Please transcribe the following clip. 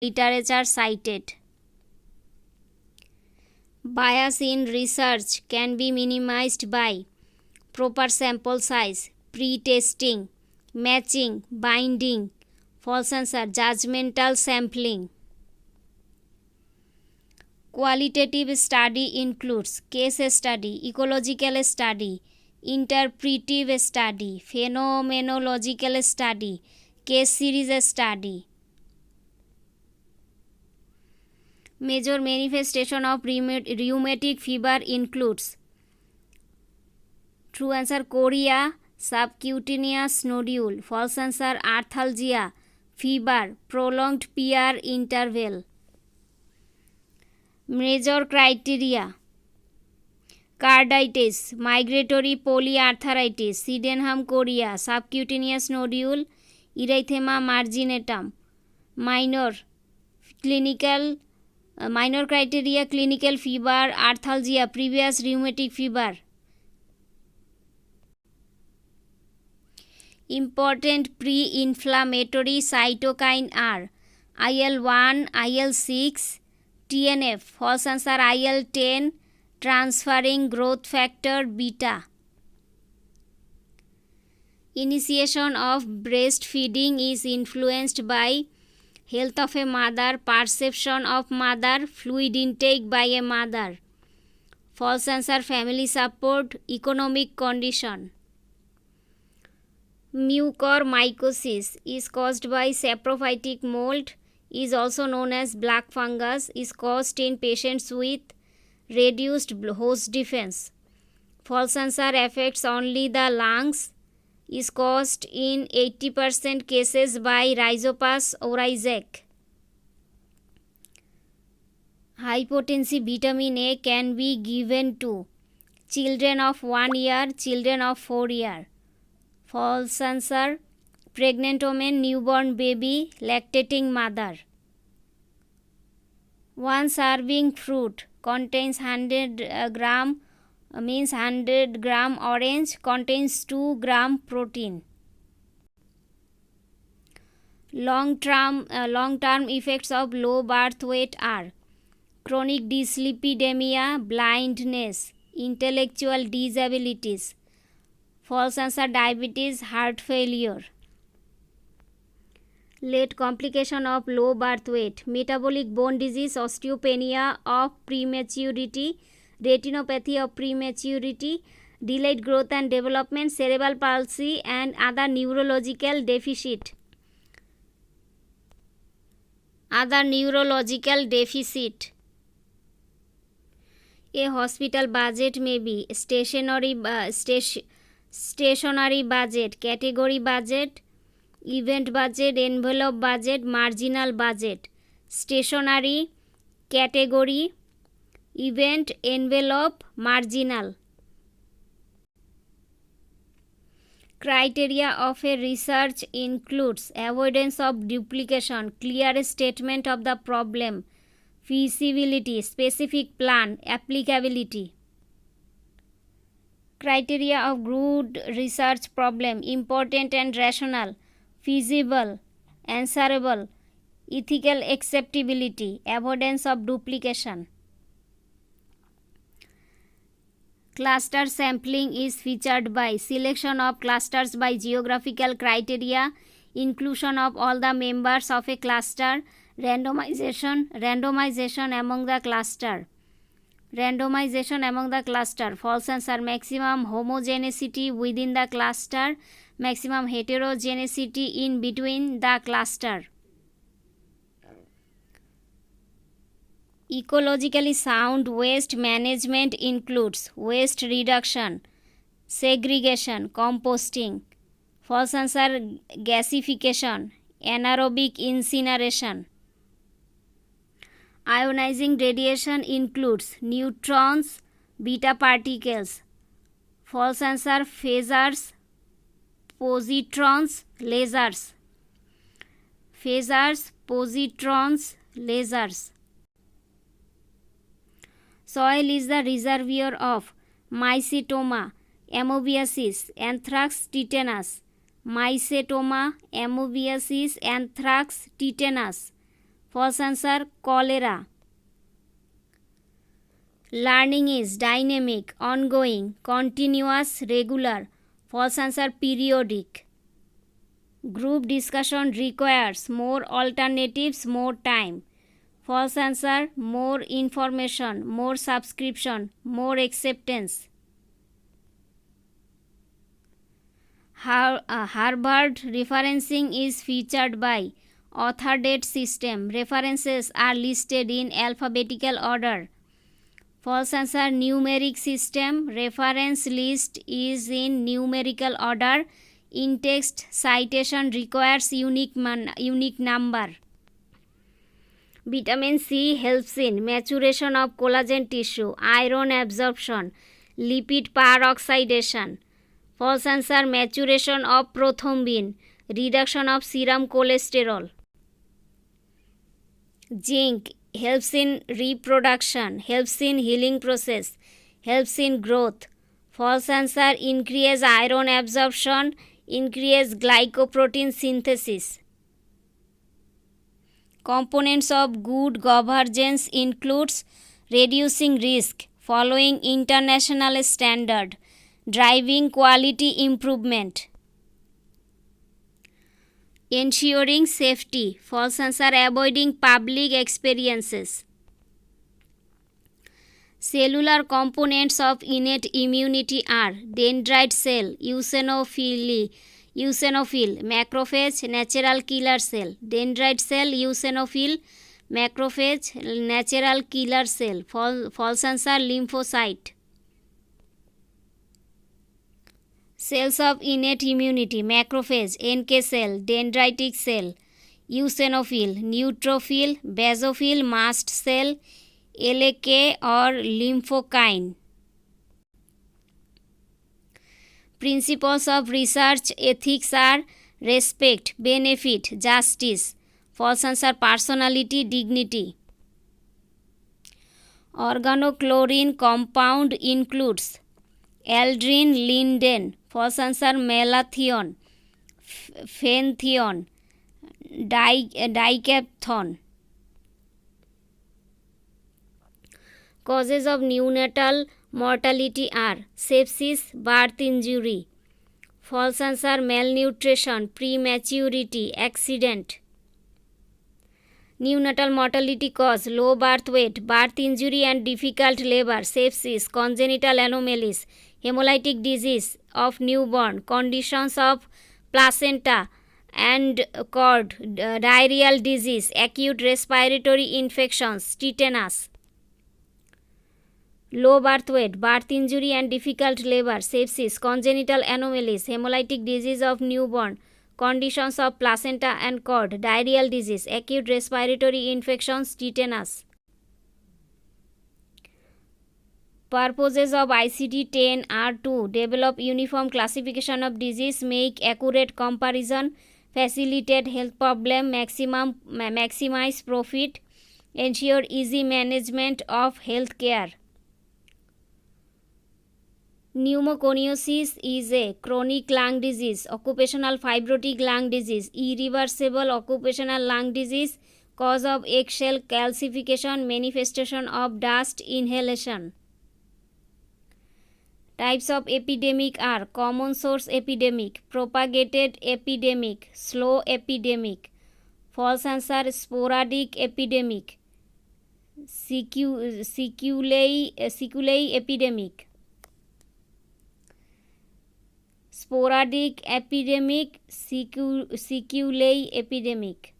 literature cited. Bias in research can be minimized by proper sample size, pre-testing, matching, binding. False answer, judgmental sampling. Qualitative study includes case study, ecological study, interpretive study, phenomenological study, case series study. Major manifestation of rheumatic fever includes, true answer, chorea, subcutaneous nodule. False answer, arthalgia, fever, prolonged PR interval. Major criteria: carditis, migratory polyarthritis, Sydenham chorea, subcutaneous nodule, erythema marginatum. Minor criteria: clinical fever, arthalgia, previous rheumatic fever. Important pre-inflammatory cytokine are IL-1, IL-6, TNF. False answer, IL-10, transferring growth factor beta. Initiation of breastfeeding is influenced by health of a mother, perception of mother, fluid intake by a mother. False answer, family support, economic condition. Mucormycosis is caused by saprophytic mold, is also known as black fungus, is caused in patients with reduced host defense. False answer, affects only the lungs, is caused in 80% cases by Rhizopus oryzae. High potency vitamin A can be given to children of 1 year, children of 4 years. False answer, pregnant woman, newborn baby, lactating mother. One serving fruit contains 100 gram orange contains 2 gram protein. Long-term effects of low birth weight are chronic dyslipidemia, blindness, intellectual disabilities. False answer, diabetes, heart failure. Late complication of low birth weight: metabolic bone disease, osteopenia of prematurity, retinopathy of prematurity, delayed growth and development, cerebral palsy, and other neurological deficit. A hospital budget may be stationary budget, category budget, event budget, envelope budget, marginal budget. Stationary, category, event, envelope, marginal. Criteria of a research includes avoidance of duplication, clear statement of the problem, feasibility, specific plan, applicability. Criteria of good research problem: important and rational, feasible, answerable, ethical acceptability, avoidance of duplication. Cluster sampling is featured by selection of clusters by geographical criteria, inclusion of all the members of a cluster, randomization among the cluster. False answer, maximum homogeneity within the cluster, maximum heterogeneity in between the cluster. Ecologically sound waste management includes waste reduction, segregation, composting. False answer, gasification, anaerobic incineration. Ionizing radiation includes neutrons, beta particles. False answer, phasers, positrons, lasers. Soil is the reservoir of mycetoma, amoebiasis, anthrax, tetanus. Mycetoma, amoebiasis, anthrax, tetanus. False answer, cholera. Learning is dynamic, ongoing, continuous, regular. False answer, periodic. Group discussion requires more alternatives, more time. False answer, more information, more subscription, more acceptance. Harvard referencing is featured by author date system. References are listed in alphabetical order. False answer, numeric system. Reference list is in numerical order. In-text citation requires unique number. Vitamin C helps in maturation of collagen tissue, iron absorption, lipid peroxidation. False answer, maturation of prothrombin, reduction of serum cholesterol. Zinc helps in reproduction, helps in healing process, helps in growth. False answer, increase iron absorption, increase glycoprotein synthesis. Components of good governance includes reducing risk, following international standard, driving quality improvement. Ensuring safety. False answer, avoiding public experiences. Cellular components of innate immunity are dendrite cell, eosinophil, macrophage, natural killer cell. Dendrite cell, eosinophil, macrophage, natural killer cell. False answer, lymphocyte. Cells of innate immunity, macrophage, NK cell, dendritic cell, eosinophil, neutrophil, basophil, mast cell, LK or lymphokine. Principles of research ethics are respect, benefit, justice. False answer, personality, dignity. Organochlorine compound includes aldrin, linden. False answer, malathion, phenethion, dicapthon. Causes of neonatal mortality are sepsis, birth injury. False answer, malnutrition, prematurity, accident. Neonatal mortality cause low birth weight, birth injury and difficult labor, sepsis, congenital anomalies, hemolytic disease of newborn, conditions of placenta and cord, diarrheal disease, acute respiratory infections, tetanus. Low birth weight, birth injury and difficult labor, sepsis, congenital anomalies, hemolytic disease of newborn, conditions of placenta and cord, diarrheal disease, acute respiratory infections, tetanus. Purposes of ICD-10 are to develop uniform classification of disease, make accurate comparison, facilitate health problem, maximize profit, ensure easy management of health care. Pneumoconiosis is a chronic lung disease, occupational fibrotic lung disease, irreversible occupational lung disease, cause of eggshell calcification, manifestation of dust inhalation. Types of epidemic are common source epidemic, propagated epidemic, slow epidemic. False answer, sporadic epidemic, sequelae epidemic. Sporadic epidemic, sequelae epidemic.